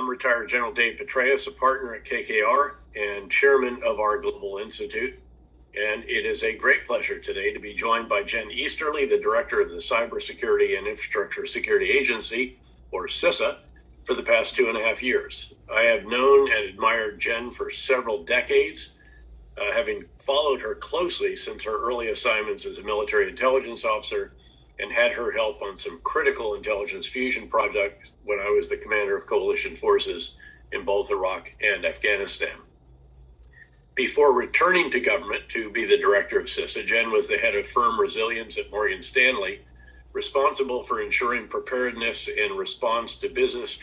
I'm retired General Dave Petraeus, a partner at KKR and chairman of our Global Institute. And it is a great pleasure today to be joined by Jen Easterly, the director of the Cybersecurity and Infrastructure Security Agency, or CISA, for the past 2.5 years. I have known and admired Jen for several decades, having followed her closely since her early assignments as a military intelligence officer, and had her help on some critical intelligence fusion projects when I was the commander of coalition forces in both Iraq and Afghanistan. Before returning to government to be the director of CISA, Jen was the head of firm resilience at Morgan Stanley, responsible for ensuring preparedness in response to business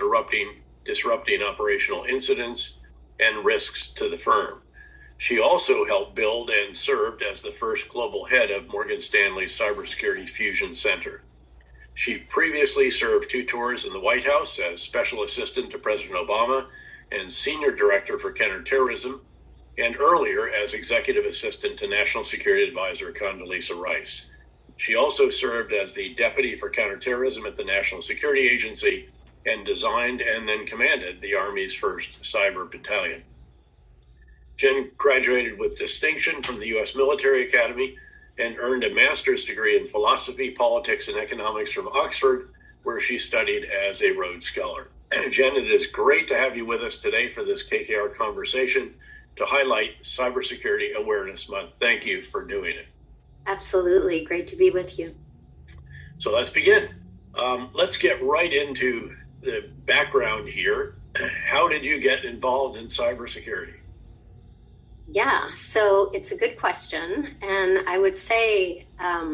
disrupting operational incidents and risks to the firm. She also helped build and served as the first global head of Morgan Stanley's Cybersecurity Fusion Center. She previously served 2 tours in the White House as special assistant to President Obama and senior director for counterterrorism, and earlier as executive assistant to National Security Advisor Condoleezza Rice. She also served as the deputy for counterterrorism at the National Security Agency and designed and then commanded the Army's first cyber battalion. Jen graduated with distinction from the U.S. Military Academy and earned a master's degree in philosophy, politics, and economics from Oxford, where she studied as a Rhodes Scholar. Jen, it is great to have you with us today for this KKR conversation to highlight Cybersecurity Awareness Month. Thank you for doing it. Absolutely. Great to be with you. So let's begin. Let's get right into the background here. How did you get involved in cybersecurity? Yeah, so it's a good question. And I would say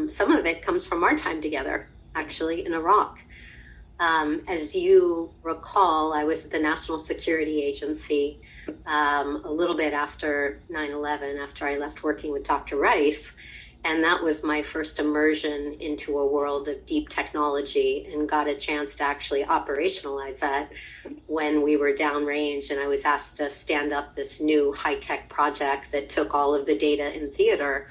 some of it comes from our time together, actually, in Iraq. As you recall, I was at the National Security Agency a little bit after 9/11, after I left working with Dr. Rice. And that was my first immersion into a world of deep technology, and got a chance to actually operationalize that when we were downrange. And I was asked to stand up this new high-tech project that took all of the data in theater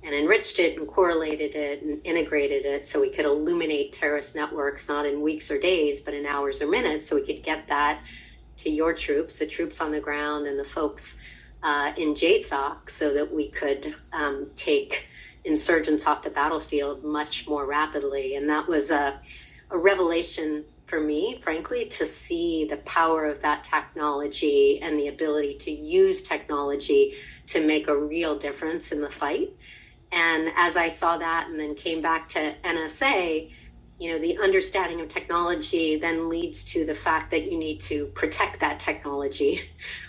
and enriched it and correlated it and integrated it so we could illuminate terrorist networks, not in weeks or days, but in hours or minutes, so we could get that to your troops, the troops on the ground and the folks in JSOC, so that we could take insurgents off the battlefield much more rapidly. And that was a revelation for me, frankly, to see the power of that technology and the ability to use technology to make a real difference in the fight. And as I saw that and then came back to NSA, the understanding of technology then leads to the fact that you need to protect that technology,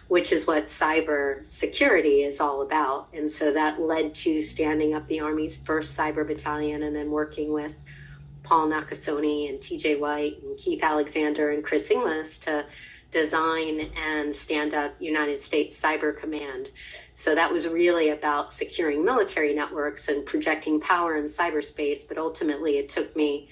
which is what cyber security is all about. And so that led to standing up the Army's first cyber battalion, and then working with Paul Nakasone and TJ White and Keith Alexander and Chris Inglis to design and stand up United States Cyber Command. So that was really about securing military networks and projecting power in cyberspace. But ultimately, it took me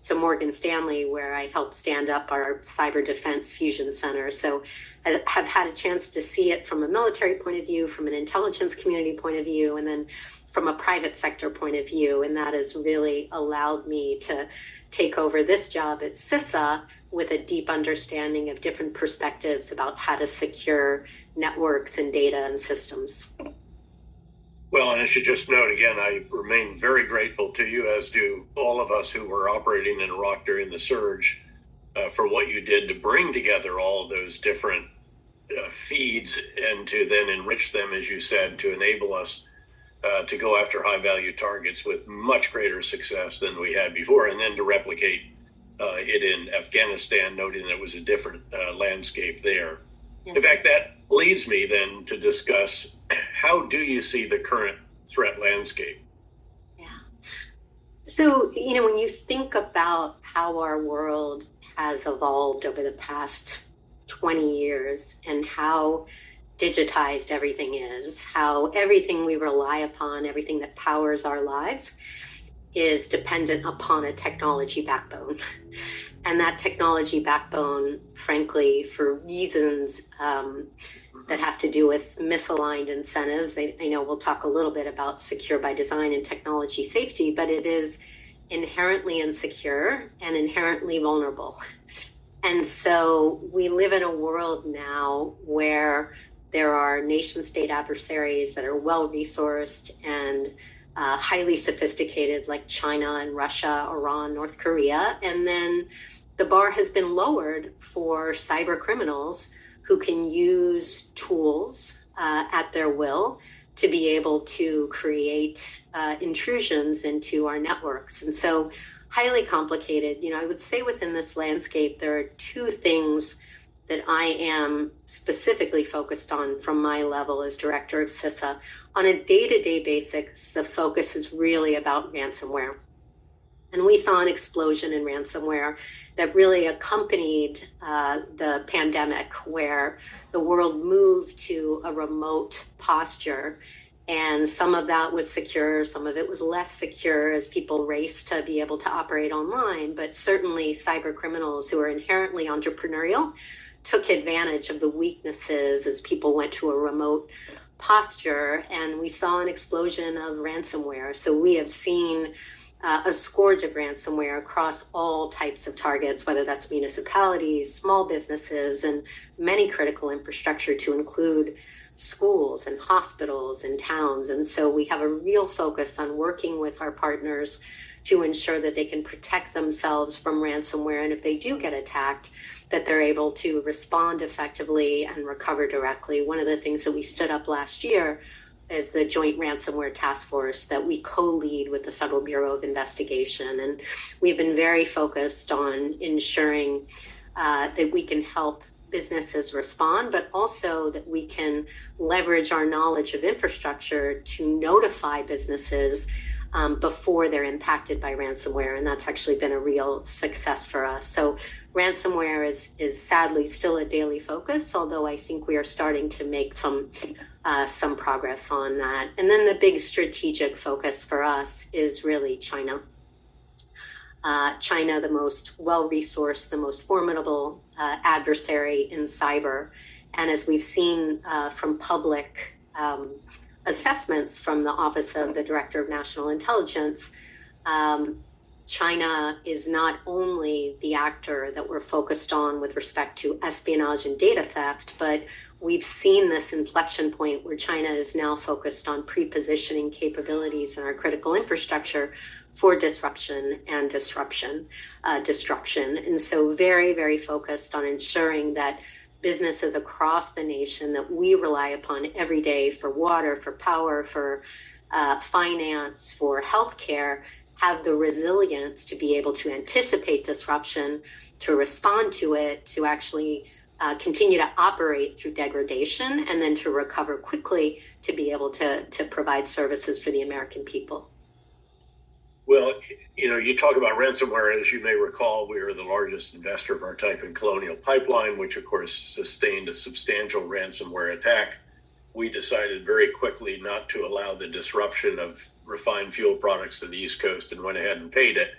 to Morgan Stanley, where I helped stand up our Cyber Defense Fusion Center. So I have had a chance to see it from a military point of view, from an intelligence community point of view, and then from a private sector point of view. And that has really allowed me to take over this job at CISA with a deep understanding of different perspectives about how to secure networks and data and systems. Well, and I should just note again, I remain very grateful to you, as do all of us who were operating in Iraq during the surge, for what you did to bring together all of those different feeds and to then enrich them, as you said, to enable us to go after high-value targets with much greater success than we had before, and then to replicate it in Afghanistan, noting that it was a different landscape there. Yes. In fact, that leads me then to discuss, how do you see the current threat landscape? Yeah. So, when you think about how our world has evolved over the past 20 years and how digitized everything is, how everything we rely upon, everything that powers our lives, is dependent upon a technology backbone. And that technology backbone, frankly, for reasons that have to do with misaligned incentives, I know we'll talk a little bit about secure by design and technology safety, but it is inherently insecure and inherently vulnerable. And so we live in a world now where there are nation state adversaries that are well resourced and highly sophisticated, like China and Russia, Iran, North Korea. And then the bar has been lowered for cyber criminals who can use tools at their will to be able to create intrusions into our networks. And so highly complicated. I would say within this landscape, there are two things that I am specifically focused on from my level as director of CISA. On a day-to-day basis, the focus is really about ransomware. And we saw an explosion in ransomware that really accompanied the pandemic, where the world moved to a remote posture. And some of that was secure, some of it was less secure as people raced to be able to operate online. But certainly cyber criminals who are inherently entrepreneurial took advantage of the weaknesses as people went to a remote posture. And we saw an explosion of ransomware. So we have seen a scourge of ransomware across all types of targets, whether that's municipalities, small businesses, and many critical infrastructure to include schools and hospitals and towns. And so we have a real focus on working with our partners to ensure that they can protect themselves from ransomware. And if they do get attacked, that they're able to respond effectively and recover directly. One of the things that we stood up last year is the Joint Ransomware Task Force that we co-lead with the Federal Bureau of Investigation. And we've been very focused on ensuring that we can help businesses respond, but also that we can leverage our knowledge of infrastructure to notify businesses before they're impacted by ransomware. And that's actually been a real success for us. So ransomware is sadly still a daily focus, although I think we are starting to make some progress on that. And then the big strategic focus for us is really China. China, the most well-resourced, the most formidable adversary in cyber. And as we've seen from public assessments from the Office of the Director of National Intelligence, China is not only the actor that we're focused on with respect to espionage and data theft, but we've seen this inflection point where China is now focused on pre-positioning capabilities in our critical infrastructure for disruption and destruction. And so very, very focused on ensuring that businesses across the nation that we rely upon every day for water, for power, for finance, for healthcare, have the resilience to be able to anticipate disruption, to respond to it, to actually continue to operate through degradation, and then to recover quickly to be able to provide services for the American people. Well, you talk about ransomware. As you may recall, we are the largest investor of our type in Colonial Pipeline, which of course sustained a substantial ransomware attack. We decided very quickly not to allow the disruption of refined fuel products to the East Coast and went ahead and paid it.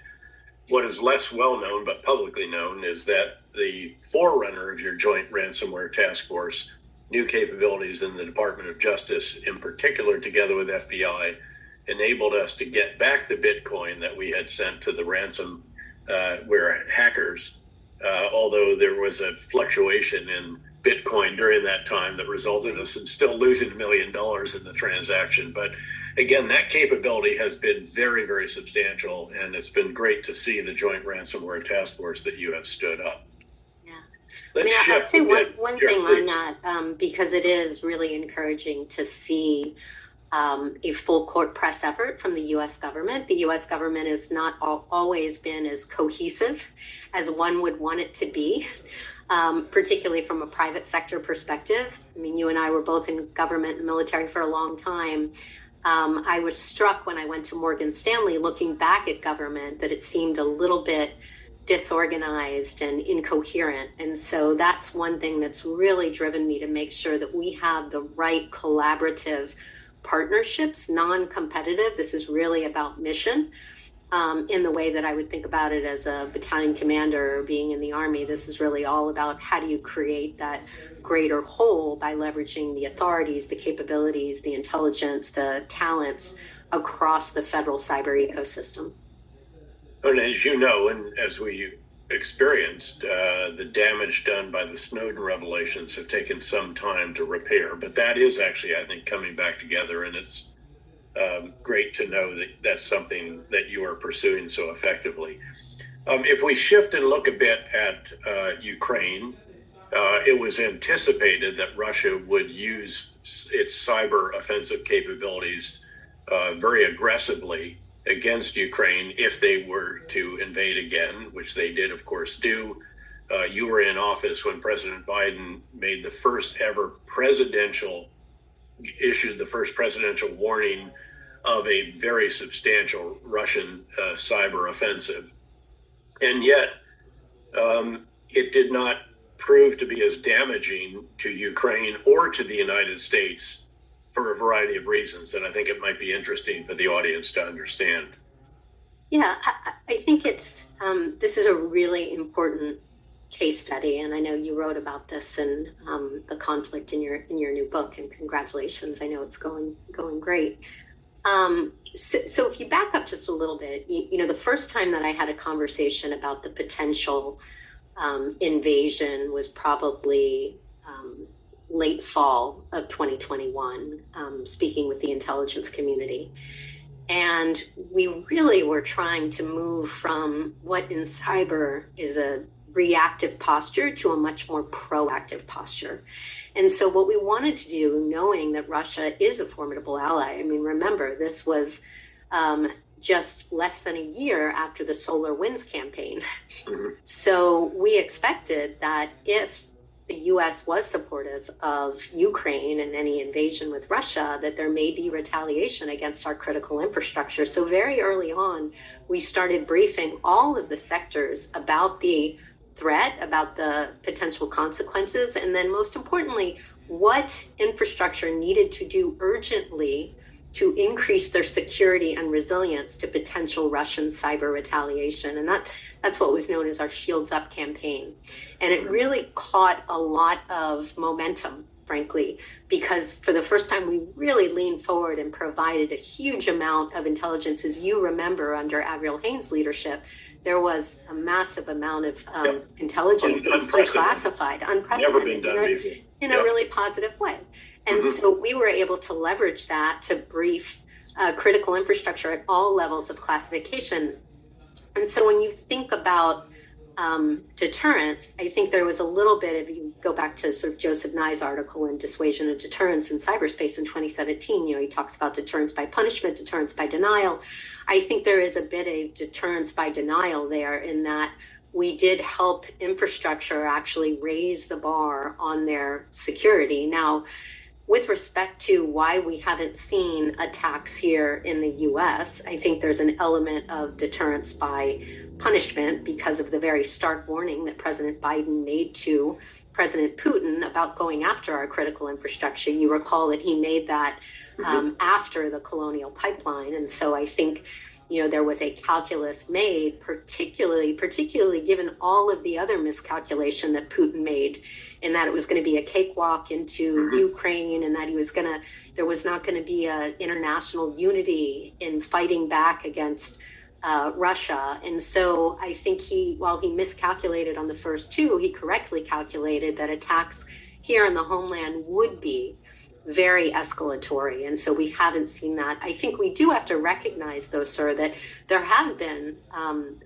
What is less well known but publicly known is that the forerunner of your Joint Ransomware Task Force, new capabilities in the Department of Justice, in particular together with FBI, enabled us to get back the Bitcoin that we had sent to the ransomware hackers, although there was a fluctuation in Bitcoin during that time that resulted in us in still losing $1 million in the transaction. But again, that capability has been very, very substantial, and it's been great to see the Joint Ransomware Task Force that you have stood up. Yeah. I'd say one thing on that, because it is really encouraging to see a full court press effort from the U.S. government. The U.S. government has not always been as cohesive as one would want it to be, particularly from a private sector perspective. I mean, you and I were both in government and military for a long time. I was struck when I went to Morgan Stanley looking back at government that it seemed a little bit disorganized and incoherent. And so that's one thing that's really driven me to make sure that we have the right collaborative partnerships, non-competitive. This is really about mission. In the way that I would think about it as a battalion commander or being in the Army. This is really all about how do you create that greater whole by leveraging the authorities, the capabilities, the intelligence, the talents across the federal cyber ecosystem. And as you know, and as we experienced. The damage done by the Snowden revelations have taken some time to repair, but that is actually, I think, coming back together, and it's great to know that that's something that you are pursuing so effectively. If we shift and look a bit at Ukraine, it was anticipated that Russia would use its cyber offensive capabilities very aggressively against Ukraine if they were to invade again, which they did, of course, do. You were in office when President Biden made the first ever issued the first presidential warning of a very substantial Russian cyber offensive. And yet, it did not prove to be as damaging to Ukraine or to the United States for a variety of reasons. And I think it might be interesting for the audience to understand. Yeah, I think it's this is a really important case study, and I know you wrote about this in the conflict in your new book. And congratulations! I know it's going great. So if you back up just a little bit, you know, the first time that I had a conversation about the potential invasion was probably late fall of 2021, speaking with the intelligence community. And we really were trying to move from what in cyber is a reactive posture to a much more proactive posture. And so what we wanted to do, knowing that Russia is a formidable ally, I mean, remember, this was just less than a year after the SolarWinds campaign. Mm-hmm. So we expected that if the U.S. was supportive of Ukraine and any invasion with Russia, that there may be retaliation against our critical infrastructure. So very early on, we started briefing all of the sectors about the threat, about the potential consequences, and then most importantly, what infrastructure needed to do urgently to increase their security and resilience to potential Russian cyber retaliation. And that's what was known as our Shields Up campaign. And it really caught a lot of momentum, frankly, because for the first time, we really leaned forward and provided a huge amount of intelligence. As you remember, under Admiral Haynes' leadership, there was a massive amount of intelligence that was declassified, unprecedented, in a really positive way. And so we were able to leverage that to brief critical infrastructure at all levels of classification. And so when you think about deterrence, I think there was a little bit, if you go back to sort of Joseph Nye's article in Dissuasion of Deterrence in Cyberspace in 2017, you know, he talks about deterrence by punishment, deterrence by denial. I think there is a bit of deterrence by denial there, in that we did help infrastructure actually raise the bar on their security. Now, with respect to why we haven't seen attacks here in the US, I think there's an element of deterrence by punishment because of the very stark warning that President Biden made to President Putin about going after our critical infrastructure. You recall that he made that after the Colonial Pipeline. And so I think, you know, there was a calculus made, particularly given all of the other miscalculation that Putin made, in that it was going to be a cakewalk into Ukraine, and that there was not going to be an international unity in fighting back against Russia. And so I think while he miscalculated on the first two, he correctly calculated that attacks here in the homeland would be very escalatory. And so we haven't seen that. I think we do have to recognize, though, sir, that there have been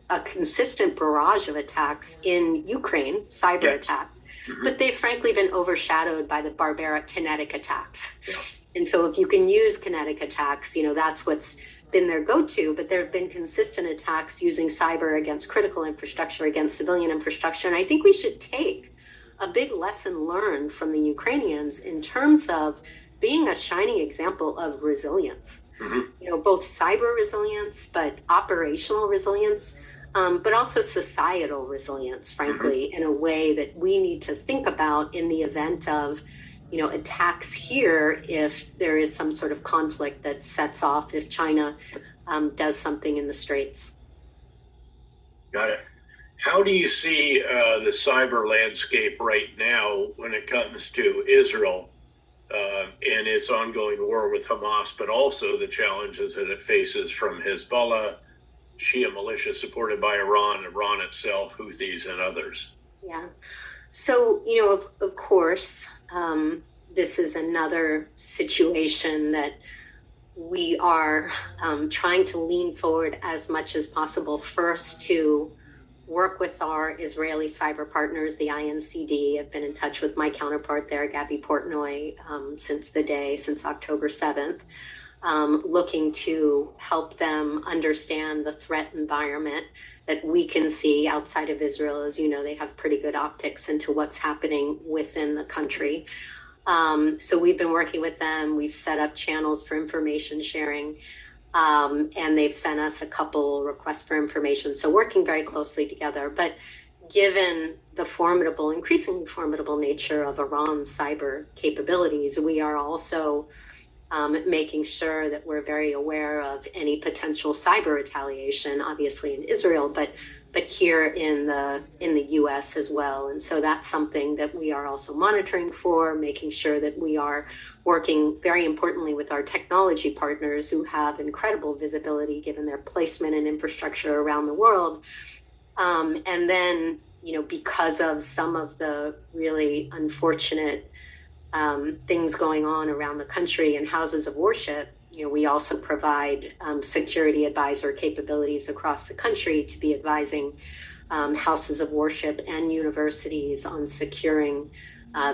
a consistent barrage of attacks in Ukraine, cyber attacks, but they've frankly been overshadowed by the barbaric kinetic attacks. Yeah. And so if you can use kinetic attacks, you know, that's what's been their go-to, but there have been consistent attacks using cyber against critical infrastructure, against civilian infrastructure. And I think we should take a big lesson learned from the Ukrainians in terms of being a shining example of resilience. You know, both cyber resilience, but operational resilience, but also societal resilience, frankly, in a way that we need to think about in the event of, you know, attacks here, if there is some sort of conflict that sets off, if China does something in the Straits. Got it. How do you see the cyber landscape right now when it comes to Israel and its ongoing war with Hamas, but also the challenges that it faces from Hezbollah, Shia militia supported by Iran itself, Houthis, and others. Yeah. So, of course, this is another situation that we are trying to lean forward as much as possible. First, to work with our Israeli cyber partners, the INCD. I've been in touch with my counterpart there, Gabby Portnoy, since October 7th, looking to help them understand the threat environment that we can see outside of Israel. As you know, they have pretty good optics into what's happening within the country. So we've been working with them. We've set up channels for information sharing, and they've sent us a couple requests for information. So working very closely together. But given the increasingly formidable nature of Iran's cyber capabilities, we are also making sure that we're very aware of any potential cyber retaliation, obviously in Israel, but here in the U.S. as well. And so that's something that we are also monitoring for, making sure that we are working very importantly with our technology partners who have incredible visibility given their placement and infrastructure around the world. And then, because of some of the really unfortunate things going on around the country and houses of worship, we also provide security advisor capabilities across the country to be advising houses of worship and universities on securing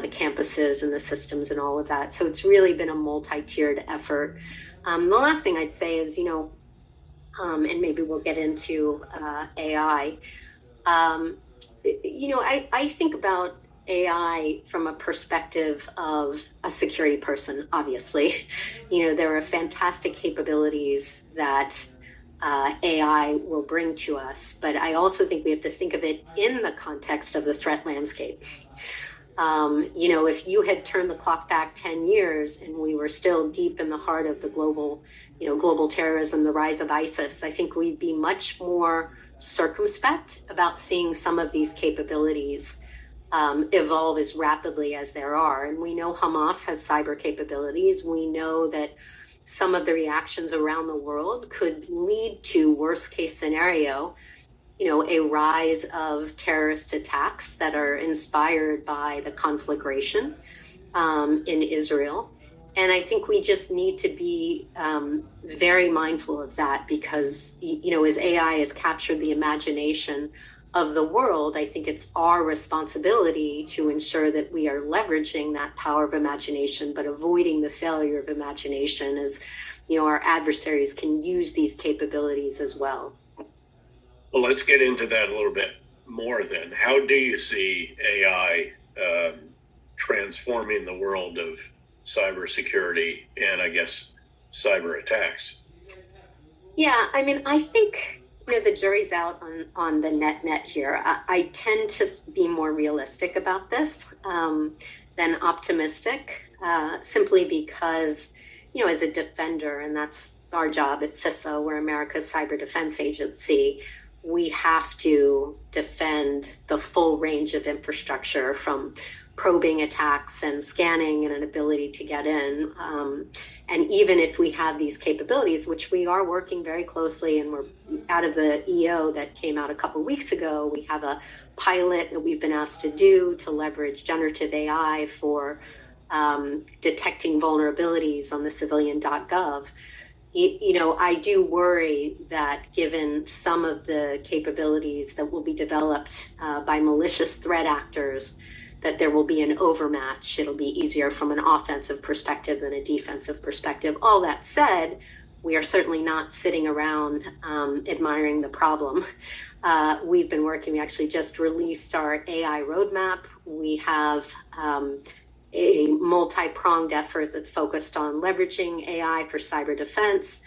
the campuses and the systems and all of that. So it's really been a multi-tiered effort. The last thing I'd say is, and maybe we'll get into AI. I think about AI from a perspective of a security person, obviously. There are fantastic capabilities that AI will bring to us, but I also think we have to think of it in the context of the threat landscape. If you had turned the clock back 10 years and we were still deep in the heart of the global terrorism, the rise of ISIS, I think we'd be much more circumspect about seeing some of these capabilities evolve as rapidly as there are. And we know Hamas has cyber capabilities. We know that some of the reactions around the world could lead to worst case scenario, a rise of terrorist attacks that are inspired by the conflagration in Israel. And I think we just need to be very mindful of that because, as AI has captured the imagination of the world, I think it's our responsibility to ensure that we are leveraging that power of imagination, but avoiding the failure of imagination as, our adversaries can use these capabilities as well. Well, let's get into that a little bit more then. How do you see AI transforming the world of cybersecurity and, I guess, cyber attacks? Yeah, I think the jury's out on the net here. I tend to be more realistic about this than optimistic, simply because as a defender, and that's our job at CISA, we're America's Cyber Defense Agency. We have to defend the full range of infrastructure from probing attacks and scanning and an ability to get in. And even if we have these capabilities, which we are working very closely, and we're out of the EO that came out a couple of weeks ago, we have a pilot that we've been asked to do to leverage generative AI for detecting vulnerabilities on the civilian.gov. I do worry that given some of the capabilities that will be developed by malicious threat actors, that there will be an overmatch. It'll be easier from an offensive perspective than a defensive perspective. All that said, we are certainly not sitting around admiring the problem. We've been working, we actually just released our AI roadmap. We have a multi-pronged effort that's focused on leveraging AI for cyber defense,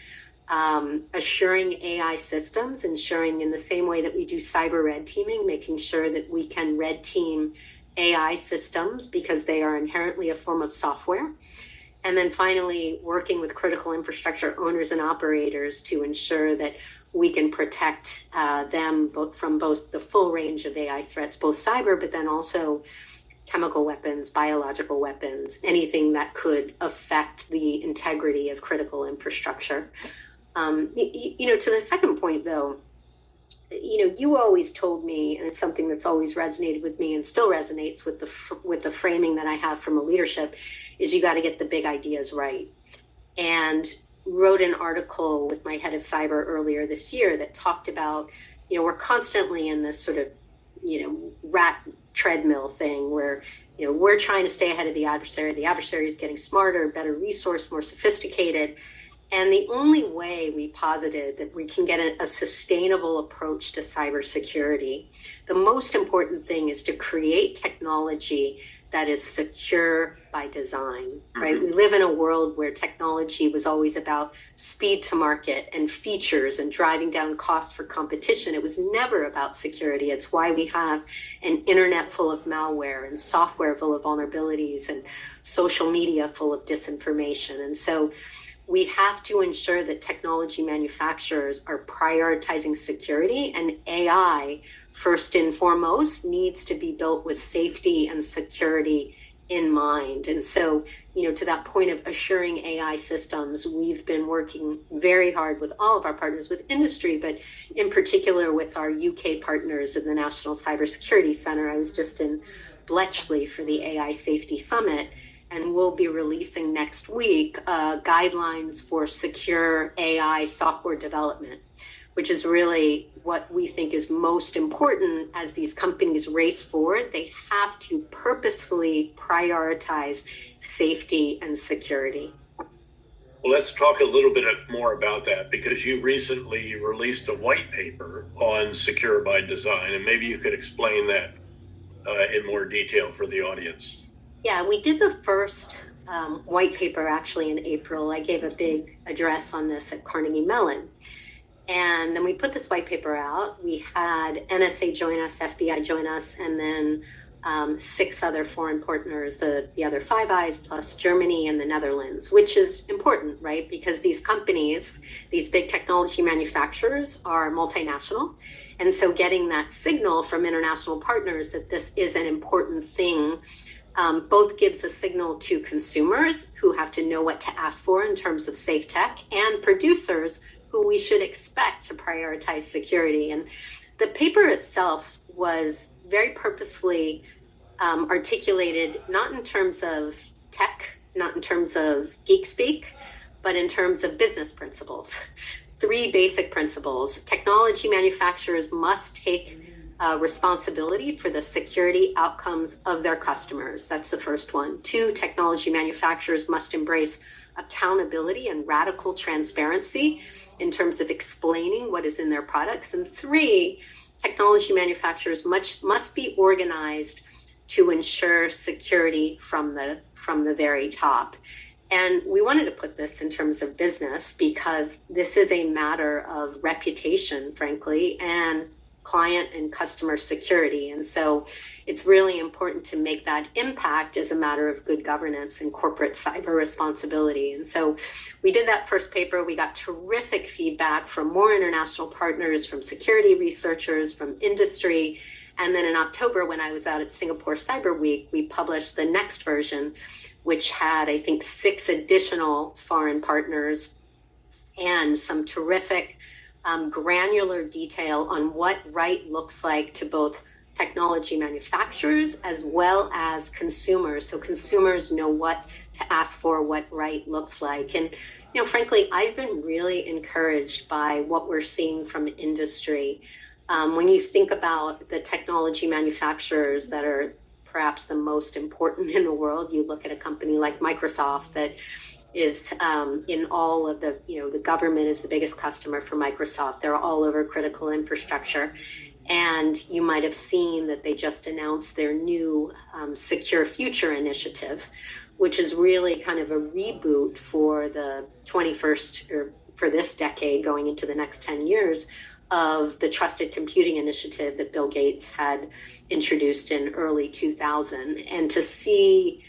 assuring AI systems, ensuring in the same way that we do cyber red teaming, making sure that we can red team AI systems because they are inherently a form of software. And then finally, working with critical infrastructure owners and operators to ensure that we can protect them from both the full range of AI threats, both cyber, but then also chemical weapons, biological weapons, anything that could affect the integrity of critical infrastructure. To the second point, though, you always told me, and it's something that's always resonated with me and still resonates with the framing that I have from a leadership, is you got to get the big ideas right. And wrote an article with my head of cyber earlier this year that talked about, we're constantly in this sort of, rat treadmill thing where, we're trying to stay ahead of the adversary. The adversary is getting smarter, better resourced, more sophisticated. And the only way we posited that we can get a sustainable approach to cybersecurity, the most important thing is to create technology that is secure by design, right? We live in a world where technology was always about speed to market and features and driving down costs for competition. It was never about security. It's why we have an internet full of malware and software full of vulnerabilities and social media full of disinformation. And so we have to ensure that technology manufacturers are prioritizing security, and AI, first and foremost, needs to be built with safety and security in mind. And so, to that point of assuring AI systems, we've been working very hard with all of our partners with industry, but in particular with our UK partners in the National Cybersecurity Center. I was just in Bletchley for the AI Safety Summit, and we'll be releasing next week guidelines for secure AI software development, which is really what we think is most important as these companies race forward. They have to purposefully prioritize safety and security. Well, let's talk a little bit more about that, because you recently released a white paper on secure by design, and maybe you could explain that in more detail for the audience. Yeah, we did the first white paper actually in April. I gave a big address on this at Carnegie Mellon. And then we put this white paper out. We had NSA join us, FBI join us, and then 6 other foreign partners, the other Five Eyes plus Germany and the Netherlands, which is important, right? Because these companies, these big technology manufacturers, are multinational. And so getting that signal from international partners that this is an important thing both gives a signal to consumers who have to know what to ask for in terms of safe tech, and producers who we should expect to prioritize security. And the paper itself was very purposefully articulated, not in terms of tech, not in terms of geek speak, but in terms of business principles. 3 basic principles. Technology manufacturers must take responsibility for the security outcomes of their customers. That's the first one. 2, technology manufacturers must embrace accountability and radical transparency in terms of explaining what is in their products. And 3, technology manufacturers must be organized to ensure security from the very top. And we wanted to put this in terms of business because this is a matter of reputation, frankly, and client and customer security. And so it's really important to make that impact as a matter of good governance and corporate cyber responsibility. And so we did that first paper. We got terrific feedback from more international partners, from security researchers, from industry. And then in October, when I was out at Singapore Cyber Week, we published the next version, which had, I think, 6 additional foreign partners and some terrific granular detail on what right looks like to both technology manufacturers as well as consumers. So consumers know what to ask for, what right looks like. And, frankly, I've been really encouraged by what we're seeing from industry. When you think about the technology manufacturers that are perhaps the most important in the world, you look at a company like Microsoft that is in all of the government is the biggest customer for Microsoft. They're all over critical infrastructure. And you might have seen that they just announced their new Secure Future initiative, which is really kind of a reboot for the 21st, or for this decade going into the next 10 years, of the Trusted Computing Initiative that Bill Gates had introduced in early 2000. And to see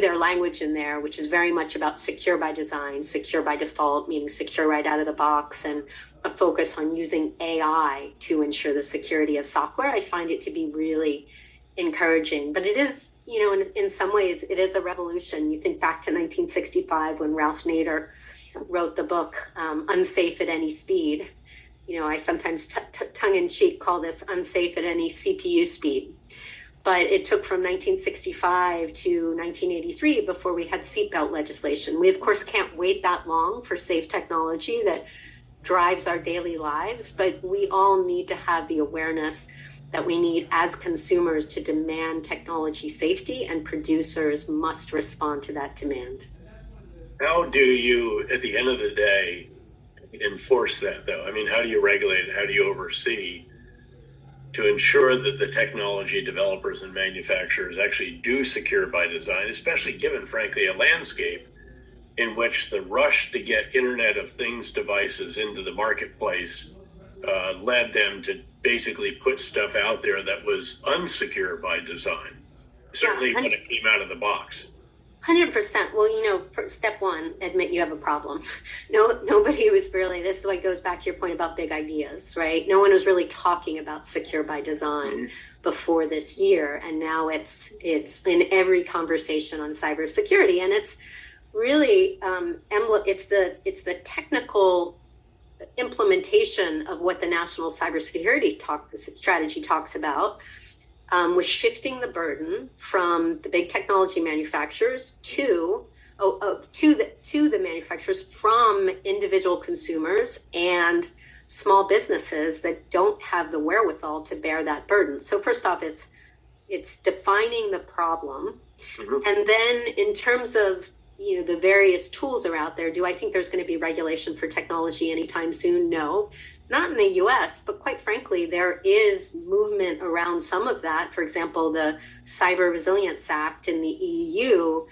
their language in there, which is very much about secure by design, secure by default, meaning secure right out of the box, and a focus on using AI to ensure the security of software, I find it to be really encouraging. But it is, in some ways, it is a revolution. You think back to 1965 when Ralph Nader wrote the book Unsafe at Any Speed. I sometimes tongue in cheek call this unsafe at any CPU speed. But it took from 1965 to 1983 before we had seatbelt legislation. We, of course, can't wait that long for safe technology that drives our daily lives, but we all need to have the awareness that we need as consumers to demand technology safety, and producers must respond to that demand. How do you, at the end of the day, enforce that, though? I mean, how do you regulate it? How do you oversee to ensure that the technology developers and manufacturers actually do secure by design, especially given, frankly, a landscape in which the rush to get Internet of Things devices into the marketplace led them to basically put stuff out there that was unsecure by design, certainly when it came out of the box. 100%. Well, for step one, admit you have a problem. Nobody was really, this is what goes back to your point about big ideas, right? No one was really talking about secure by design before this year. And now it's in every conversation on cybersecurity. And it's really, it's the technical implementation of what the National Cybersecurity Strategy talks about. Was shifting the burden from the big technology manufacturers to the manufacturers, from individual consumers and small businesses that don't have the wherewithal to bear that burden. So first off, it's defining the problem, and then in terms of the various tools are out there. Do I think there's going to be regulation for technology anytime soon? No. Not in the US, but quite frankly, there is movement around some of that. For example, the Cyber Resilience Act in the EU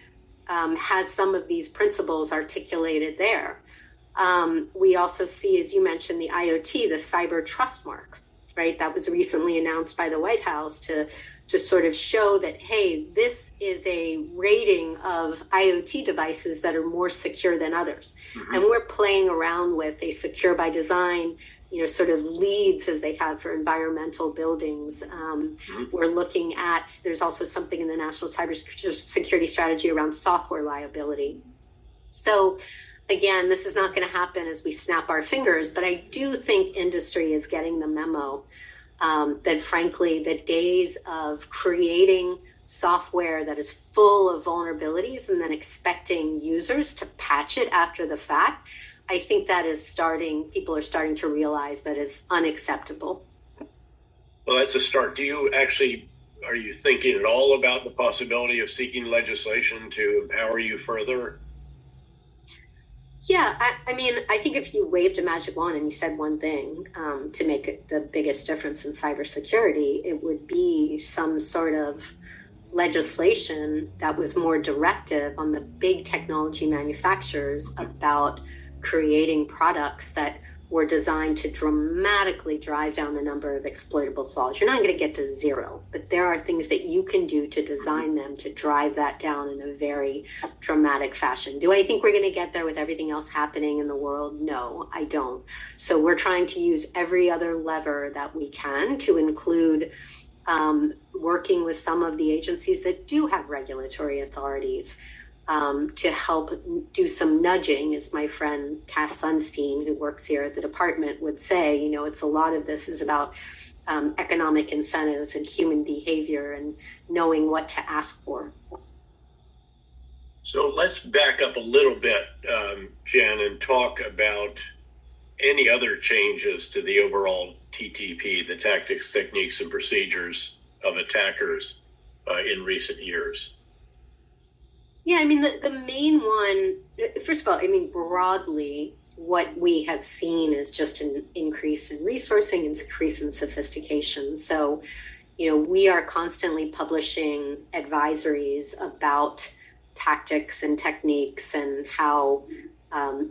has some of these principles articulated there. We also see, as you mentioned, the IoT, the Cyber Trust Mark, right? That was recently announced by the White House to sort of show that, hey, this is a rating of IoT devices that are more secure than others. And we're playing around with a secure by design, sort of leads as they have for environmental buildings. We're looking at, there's also something in the National Cybersecurity Strategy around software liability. So again, this is not going to happen as we snap our fingers, but I do think industry is getting the memo that frankly, the days of creating software that is full of vulnerabilities and then expecting users to patch it after the fact, I think that is people are starting to realize that is unacceptable. Well, that's a start. Are you thinking at all about the possibility of seeking legislation to empower you further? Yeah, I think if you waved a magic wand and you said one thing to make it the biggest difference in cybersecurity, it would be some sort of legislation that was more directive on the big technology manufacturers about creating products that were designed to dramatically drive down the number of exploitable flaws. You're not going to get to zero, but there are things that you can do to design them to drive that down in a very dramatic fashion. Do I think we're going to get there with everything else happening in the world? No, I don't. So we're trying to use every other lever that we can, to include working with some of the agencies that do have regulatory authorities, to help do some nudging, as my friend Cass Sunstein, who works here at the department, would say. It's a lot of this is about economic incentives and human behavior and knowing what to ask for. So let's back up a little bit, Jen, and talk about any other changes to the overall TTP, the tactics, techniques, and procedures of attackers in recent years. Yeah, the main one, first of all, broadly, what we have seen is just an increase in resourcing and increase in sophistication. So, we are constantly publishing advisories about tactics and techniques and how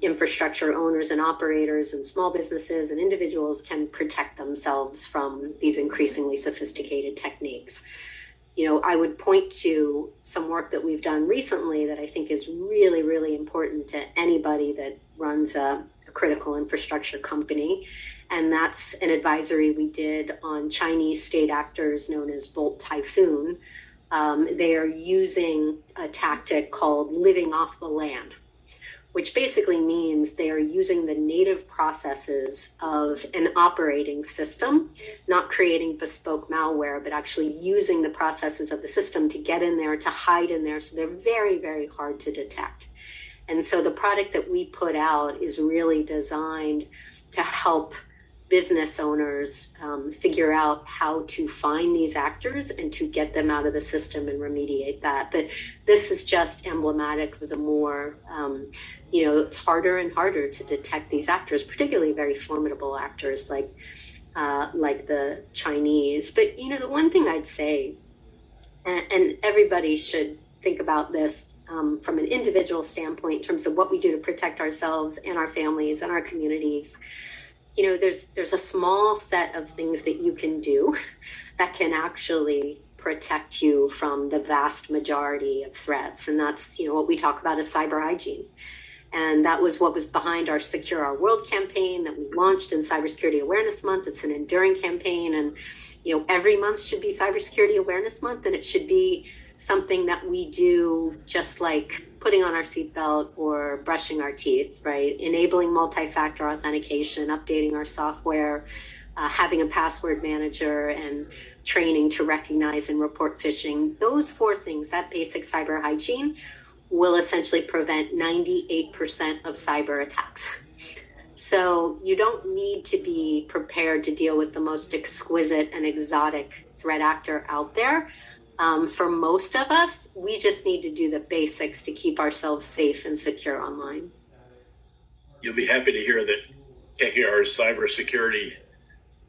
infrastructure owners and operators and small businesses and individuals can protect themselves from these increasingly sophisticated techniques. I would point to some work that we've done recently that I think is really, really important to anybody that runs a critical infrastructure company. And that's an advisory we did on Chinese state actors known as Volt Typhoon. They are using a tactic called living off the land, which basically means they are using the native processes of an operating system, not creating bespoke malware, but actually using the processes of the system to get in there, to hide in there. So they're very, very hard to detect. And so the product that we put out is really designed to help business owners figure out how to find these actors and to get them out of the system and remediate that. But this is just emblematic of the more, it's harder and harder to detect these actors, particularly very formidable actors like the Chinese. But, the one thing I'd say, and everybody should think about this from an individual standpoint in terms of what we do to protect ourselves and our families and our communities. There's a small set of things that you can do that can actually protect you from the vast majority of threats. And that's, what we talk about as cyber hygiene. And that was what was behind our Secure Our World campaign that we launched in Cybersecurity Awareness Month. It's an enduring campaign. And, every month should be Cybersecurity Awareness Month. And it should be something that we do just like putting on our seatbelt or brushing our teeth, right? Enabling multi-factor authentication, updating our software, having a password manager, and training to recognize and report phishing. Those 4 things, that basic cyber hygiene, will essentially prevent 98% of cyber attacks. So you don't need to be prepared to deal with the most exquisite and exotic threat actor out there. For most of us, we just need to do the basics to keep ourselves safe and secure online. You'll be happy to hear that KKR's cybersecurity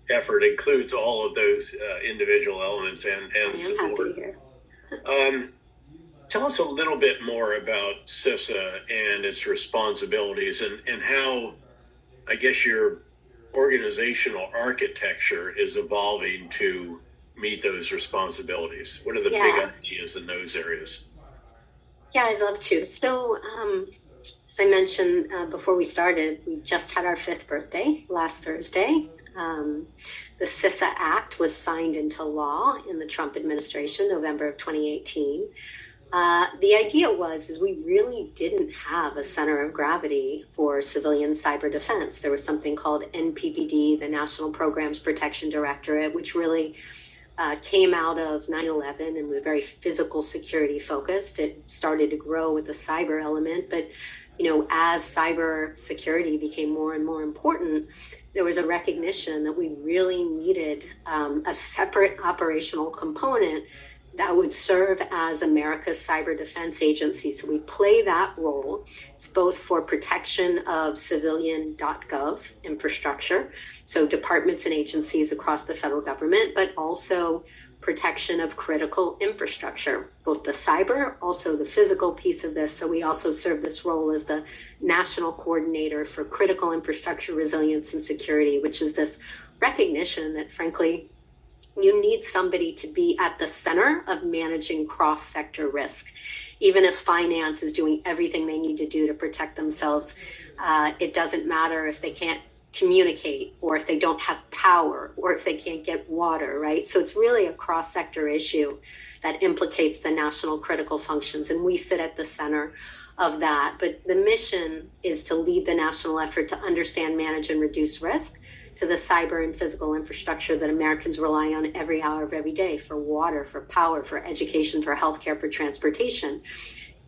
effort includes all of those individual elements and support. Happy to hear. Tell us a little bit more about CISA and its responsibilities and how, I guess, your organizational architecture is evolving to meet those responsibilities. What are the big ideas in those areas? Yeah, I'd love to. So, as I mentioned before we started, we just had our 5th birthday last Thursday. The CISA Act was signed into law in the Trump administration, November of 2018. The idea is we really didn't have a center of gravity for civilian cyber defense. There was something called NPPD, the National Programs Protection Directorate, which really came out of 9/11 and was very physical security focused. It started to grow with the cyber element, but as cyber security became more and more important, there was a recognition that we really needed a separate operational component that would serve as America's cyber defense agency. So we play that role. It's both for protection of civilian.gov infrastructure, so departments and agencies across the federal government, but also protection of critical infrastructure, both the cyber, also the physical piece of this. So we also serve this role as the national coordinator for critical infrastructure resilience and security, which is this recognition that, frankly, you need somebody to be at the center of managing cross-sector risk. Even if finance is doing everything they need to do to protect themselves, it doesn't matter if they can't communicate or if they don't have power or if they can't get water, right? So it's really a cross-sector issue that implicates the national critical functions, and we sit at the center of that. But the mission is to lead the national effort to understand, manage, and reduce risk to the cyber and physical infrastructure that Americans rely on every hour of every day for water, for power, for education, for healthcare, for transportation.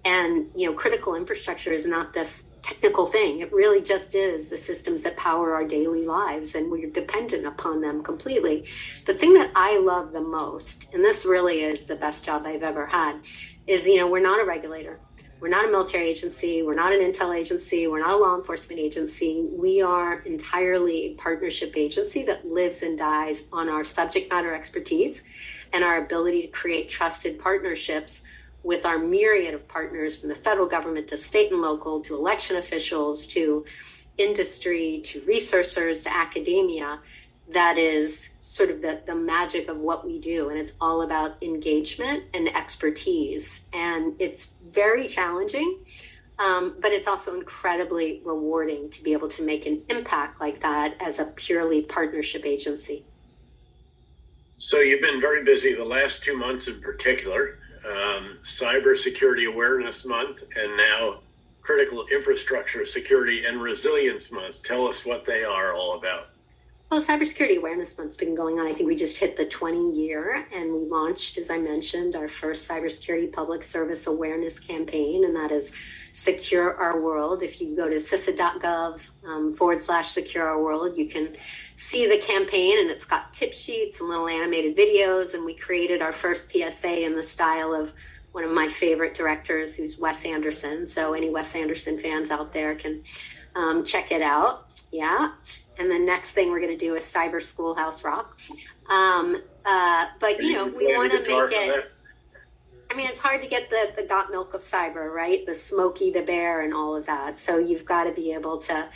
And, critical infrastructure is not this technical thing. It really just is the systems that power our daily lives, and we're dependent upon them completely. The thing that I love the most, and this really is the best job I've ever had, is, we're not a regulator. We're not a military agency. We're not an intel agency. We're not a law enforcement agency. We are entirely a partnership agency that lives and dies on our subject matter expertise and our ability to create trusted partnerships with our myriad of partners, from the federal government to state and local, to election officials, to industry, to researchers, to academia. That is sort of the magic of what we do. And it's all about engagement and expertise. And it's very challenging, but it's also incredibly rewarding to be able to make an impact like that as a purely partnership agency. So you've been very busy the last 2 months in particular, Cybersecurity Awareness Month, and now Critical Infrastructure Security and Resilience Month. Tell us what they are all about. Well, Cybersecurity Awareness Month's been going on. I think we just hit the 20-year, and we launched, as I mentioned, our first cybersecurity public service awareness campaign, and that is Secure Our World. If you go to CISA.gov/Secure Our World, you can see the campaign, and it's got tip sheets and little animated videos. And we created our first PSA in the style of one of my favorite directors, who's Wes Anderson. So any Wes Anderson fans out there can check it out. Yeah. And the next thing we're going to do is Cyber Schoolhouse Rock. But, we want to make it, it's hard to get the got milk of cyber, right? The Smokey the Bear and all of that. So you've got to be able to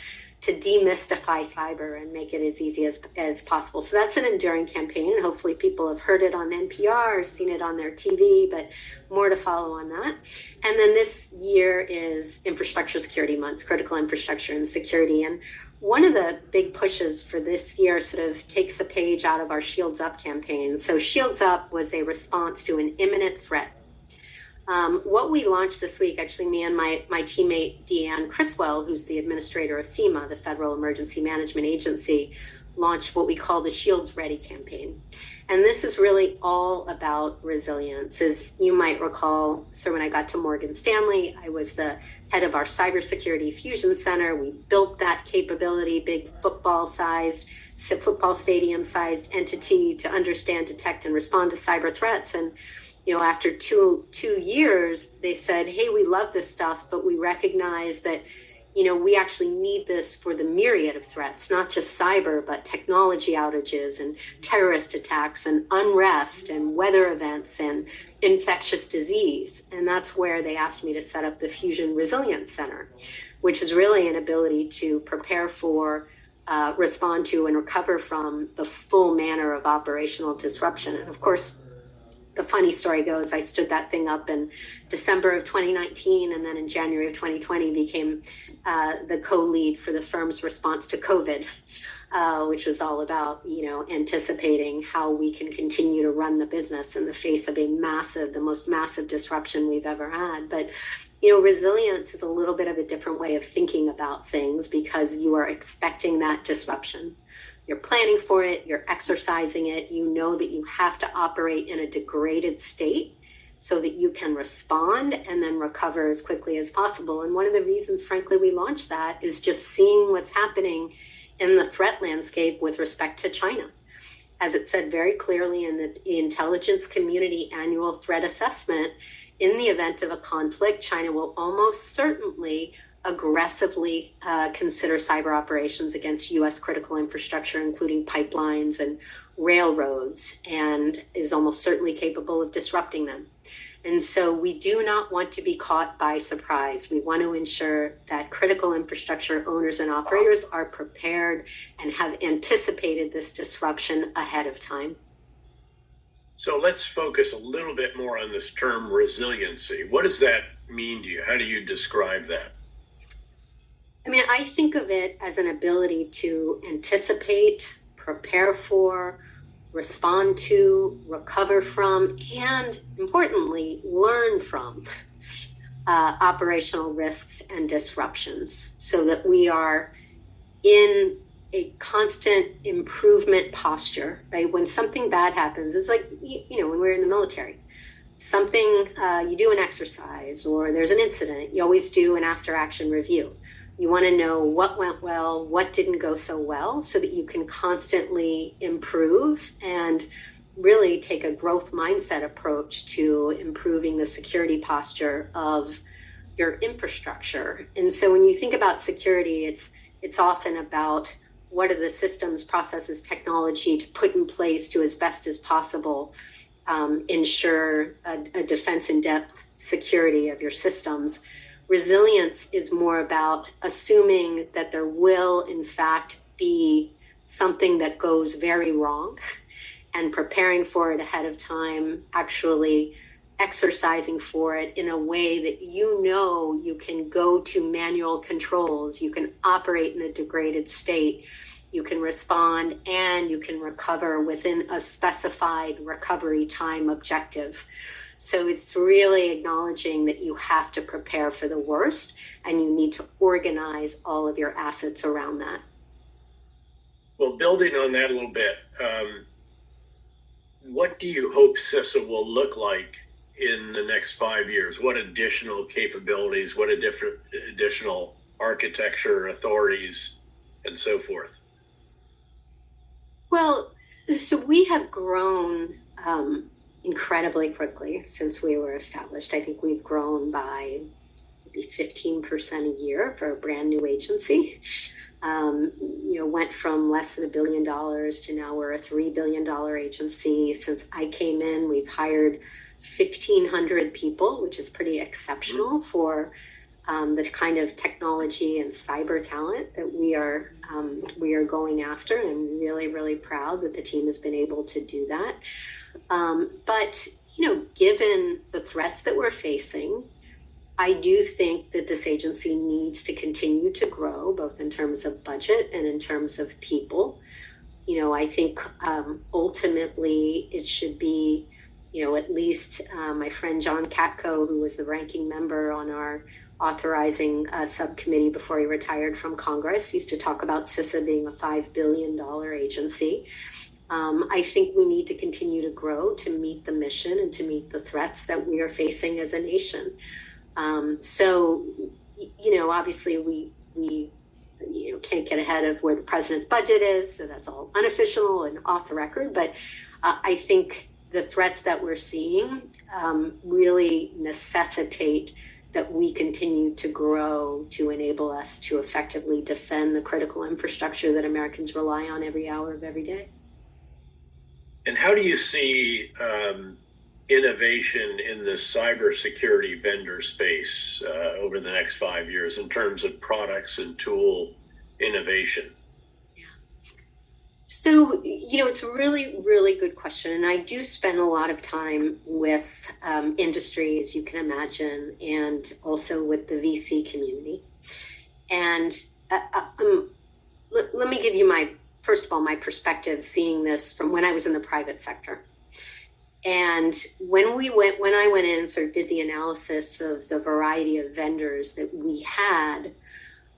demystify cyber and make it as easy as possible. So that's an enduring campaign, and hopefully people have heard it on NPR or seen it on their TV, but more to follow on that. And then this year is Infrastructure Security Month, critical infrastructure and security. And one of the big pushes for this year sort of takes a page out of our Shields Up campaign. So Shields Up was a response to an imminent threat. What we launched this week, actually, me and my teammate Deanne Criswell, who's the administrator of FEMA, the Federal Emergency Management Agency, launched what we call the Shields Ready campaign. And this is really all about resilience. As you might recall, so when I got to Morgan Stanley, I was the head of our Cybersecurity Fusion Center. We built that capability, big football stadium-sized entity to understand, detect, and respond to cyber threats. And after two years, they said, hey, we love this stuff, but we recognize that, we actually need this for the myriad of threats, not just cyber, but technology outages and terrorist attacks and unrest and weather events and infectious disease. And that's where they asked me to set up the Fusion Resilience Center, which is really an ability to prepare for, respond to, and recover from the full manner of operational disruption. And of course, the funny story goes, I stood that thing up in December of 2019, and then in January of 2020 became the co-lead for the firm's response to COVID, which was all about, anticipating how we can continue to run the business in the face of the most massive disruption we've ever had. But, resilience is a little bit of a different way of thinking about things, because you are expecting that disruption. You're planning for it, you're exercising it, you know that you have to operate in a degraded state so that you can respond and then recover as quickly as possible. And one of the reasons, frankly, we launched that is just seeing what's happening in the threat landscape with respect to China. As it said very clearly in the intelligence community annual threat assessment, in the event of a conflict, China will almost certainly aggressively consider cyber operations against U.S. critical infrastructure, including pipelines and railroads, and is almost certainly capable of disrupting them. And so we do not want to be caught by surprise. We want to ensure that critical infrastructure owners and operators are prepared and have anticipated this disruption ahead of time. So let's focus a little bit more on this term resiliency. What does that mean to you? How do you describe that? I think of it as an ability to anticipate, prepare for, respond to, recover from, and importantly, learn from operational risks and disruptions, so that we are in a constant improvement posture, right? When something bad happens, it's like, when we're in the military. Something, you do an exercise or there's an incident, you always do an after-action review. You want to know what went well, what didn't go so well, so that you can constantly improve and really take a growth mindset approach to improving the security posture of your infrastructure. And so when you think about security, it's often about what are the systems, processes, technology to put in place to, as best as possible, ensure a defense in depth security of your systems. Resilience is more about assuming that there will, in fact, be something that goes very wrong and preparing for it ahead of time, actually exercising for it in a way that you can go to manual controls, you can operate in a degraded state, you can respond, and you can recover within a specified recovery time objective. So it's really acknowledging that you have to prepare for the worst and you need to organize all of your assets around that. Well, building on that a little bit, what do you hope CISA will look like in the next 5 years? What additional capabilities, what additional architecture, authorities, and so forth? Well, so we have grown incredibly quickly since we were established. I think we've grown by maybe 15% a year for a brand new agency. Went from less than $1 billion to now we're a $3 billion agency. Since I came in, we've hired 1,500 people, which is pretty exceptional for the kind of technology and cyber talent that we are going after. And I'm really, really proud that the team has been able to do that. But given the threats that we're facing, I do think that this agency needs to continue to grow, both in terms of budget and in terms of people. I think ultimately it should be, at least my friend John Katko, who was the ranking member on our authorizing subcommittee before he retired from Congress, used to talk about CISA being a $5 billion agency. I think we need to continue to grow to meet the mission and to meet the threats that we are facing as a nation. Obviously we can't get ahead of where the president's budget is, so that's all unofficial and off the record. But I think the threats that we're seeing really necessitate that we continue to grow to enable us to effectively defend the critical infrastructure that Americans rely on every hour of every day. And how do you see innovation in the cybersecurity vendor space over the next 5 years in terms of products and tool innovation? So, it's a really, really good question. And I do spend a lot of time with industry, as you can imagine, and also with the VC community. And let me give you first of all, my perspective seeing this from when I was in the private sector. And when I went in and sort of did the analysis of the variety of vendors that we had,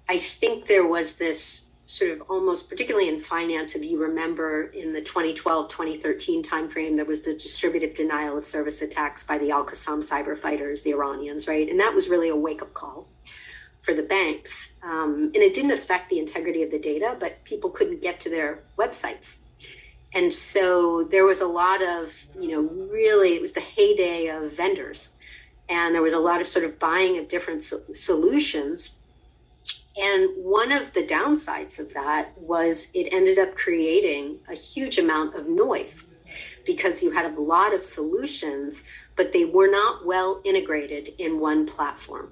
I think there was this sort of almost, particularly in finance, if you remember in the 2012, 2013 timeframe, there was the distributed denial of service attacks by the Al-Qassam cyber fighters, the Iranians, right? And that was really a wake-up call for the banks. And it didn't affect the integrity of the data, but people couldn't get to their websites. And so there was a lot of, really, it was the heyday of vendors. And there was a lot of sort of buying of different solutions. And one of the downsides of that was it ended up creating a huge amount of noise because you had a lot of solutions, but they were not well integrated in one platform.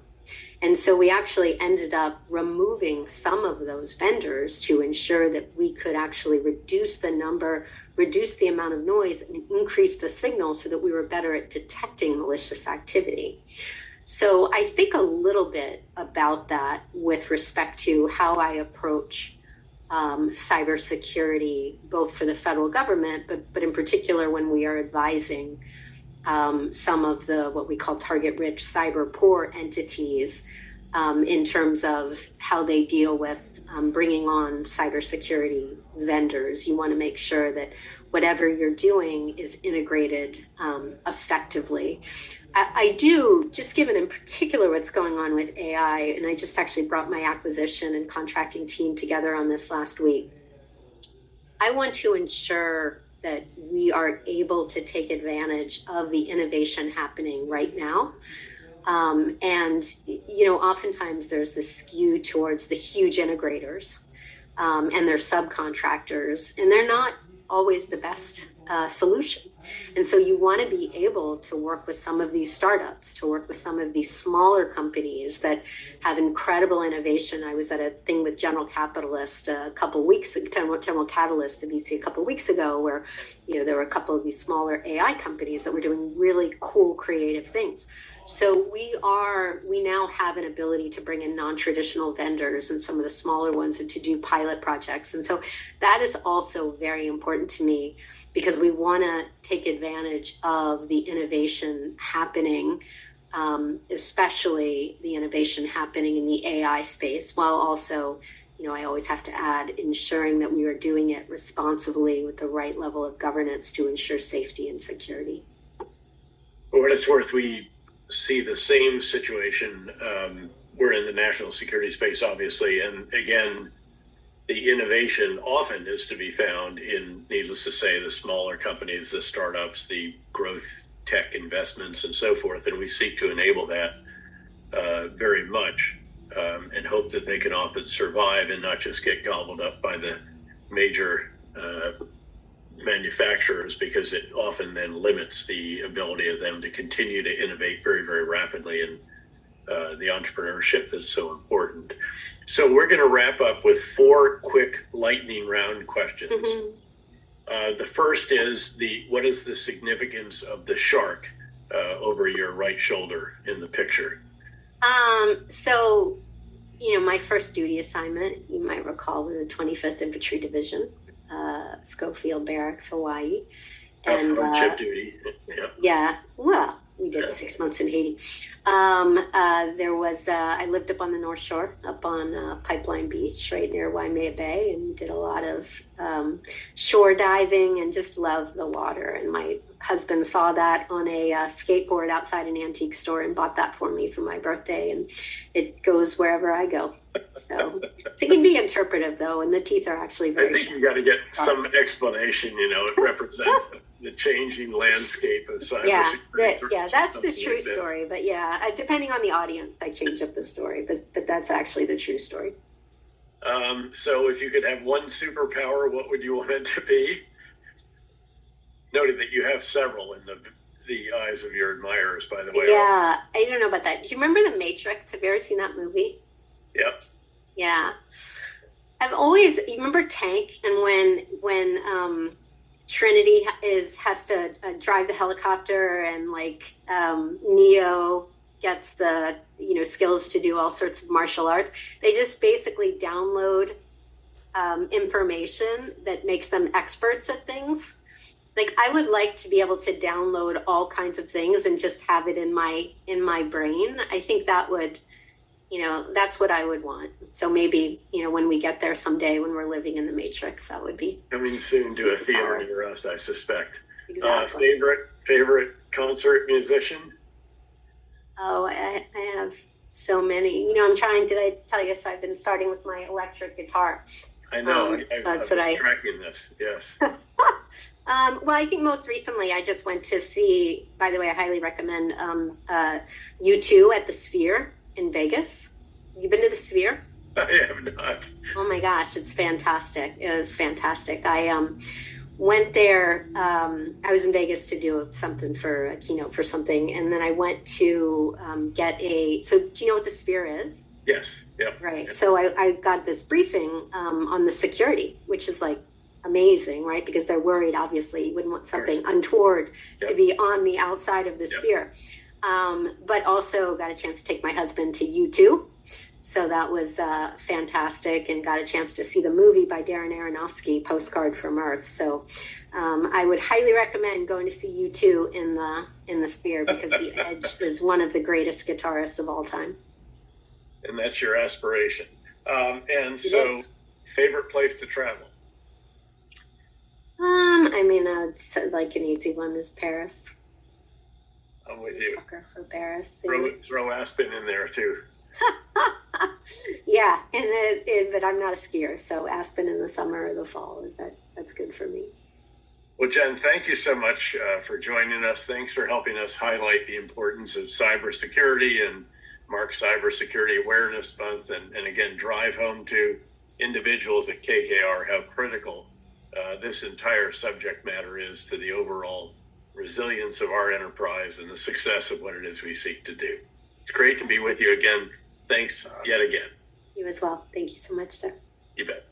And so we actually ended up removing some of those vendors to ensure that we could actually reduce the amount of noise, and increase the signal so that we were better at detecting malicious activity. So I think a little bit about that with respect to how I approach cybersecurity, both for the federal government, but in particular when we are advising some of the what we call target-rich cyber poor entities in terms of how they deal with bringing on cybersecurity vendors. You want to make sure that whatever you're doing is integrated effectively. I do, just given in particular what's going on with AI, and I just actually brought my acquisition and contracting team together on this last week. I want to ensure that we are able to take advantage of the innovation happening right now. Oftentimes there's this skew towards the huge integrators and their subcontractors, and they're not always the best solution. And so you want to be able to work with some of these startups, to work with some of these smaller companies that have incredible innovation. I was at a thing with General Catalyst the VC a couple of weeks ago, where there were a couple of these smaller AI companies that were doing really cool, creative things. So we now have an ability to bring in non-traditional vendors and some of the smaller ones and to do pilot projects. And so that is also very important to me, because we want to take take advantage of the innovation happening, especially the innovation happening in the AI space, while also, I always have to add, ensuring that we are doing it responsibly with the right level of governance to ensure safety and security. For what it's worth, we see the same situation. We're in the national security space, obviously, and again, the innovation often is to be found in, needless to say, the smaller companies, the startups, the growth tech investments, and so forth. And we seek to enable that very much, and hope that they can often survive and not just get gobbled up by the major manufacturers, because it often then limits the ability of them to continue to innovate very, very rapidly, and the entrepreneurship that's so important. So we're going to wrap up with 4 quick lightning round questions. The first is, what is the significance of the shark over your right shoulder in the picture? So, my first duty assignment, you might recall, was the 25th Infantry Division, Schofield Barracks, Hawaii. And friendship duty. Yep. Yeah. Well, we did 6 months in Haiti. There was, I lived up on the North Shore, up on Pipeline Beach, right near Waimea Bay, and did a lot of shore diving and just loved the water. And my husband saw that on a skateboard outside an antique store and bought that for me for my birthday. And it goes wherever I go. So it can be interpretive, though, and the teeth are actually very I think you got to get some explanation. It represents the changing landscape of cybersecurity. Yeah, that's the true story. But yeah, depending on the audience, I change up the story. But that's actually the true story. So if you could have one superpower, what would you want it to be? Noting that you have several in the eyes of your admirers, by the way. Yeah, I don't know about that. Do you remember The Matrix? Have you ever seen that movie? Yeah. Yeah. You remember Tank, and when Trinity has to drive the helicopter, and Neo gets the skills to do all sorts of martial arts. They just basically download information that makes them experts at things. I would like to be able to download all kinds of things and just have it in my brain. I think that would, that's what I would want. So maybe, when we get there someday, when we're living in the Matrix, that would be coming soon to a theater near us, I suspect. Exactly. Favorite concert musician? Oh, I have so many. I'm trying. Did I tell you? So I've been starting with my electric guitar. I know. I've been tracking this. Yes. Well, I think most recently I just went to see. By the way, I highly recommend U2 at the Sphere in Vegas. Have you been to the Sphere? I have not. Oh my gosh, it's fantastic. It was fantastic. I went there. I was in Vegas to do something for a keynote for something, and then I went to get a. So do you know what the Sphere is? Yes. Yeah. Right. Yep. So I got this briefing on the security, which is amazing, right? Because they're worried, obviously, you wouldn't want something untoward to be on the outside of the Sphere. But also got a chance to take my husband to U2. So that was fantastic, and got a chance to see the movie by Darren Aronofsky, Postcard from Earth. So I would highly recommend going to see U2 in the Sphere, because The Edge is one of the greatest guitarists of all time. And that's your aspiration. And so, favorite place to travel? I'd say an easy one is Paris. I'm with you. Sucker for Paris. Throw Aspen in there too. Yeah, but I'm not a skier, so Aspen in the summer or the fall that's good for me. Well, Jen, thank you so much for joining us. Thanks for helping us highlight the importance of cybersecurity and mark Cybersecurity Awareness Month, and again, drive home to individuals at KKR how critical this entire subject matter is to the overall resilience of our enterprise and the success of what it is we seek to do. It's great to be with you again. Thanks yet again. You as well. Thank you so much, sir. You bet.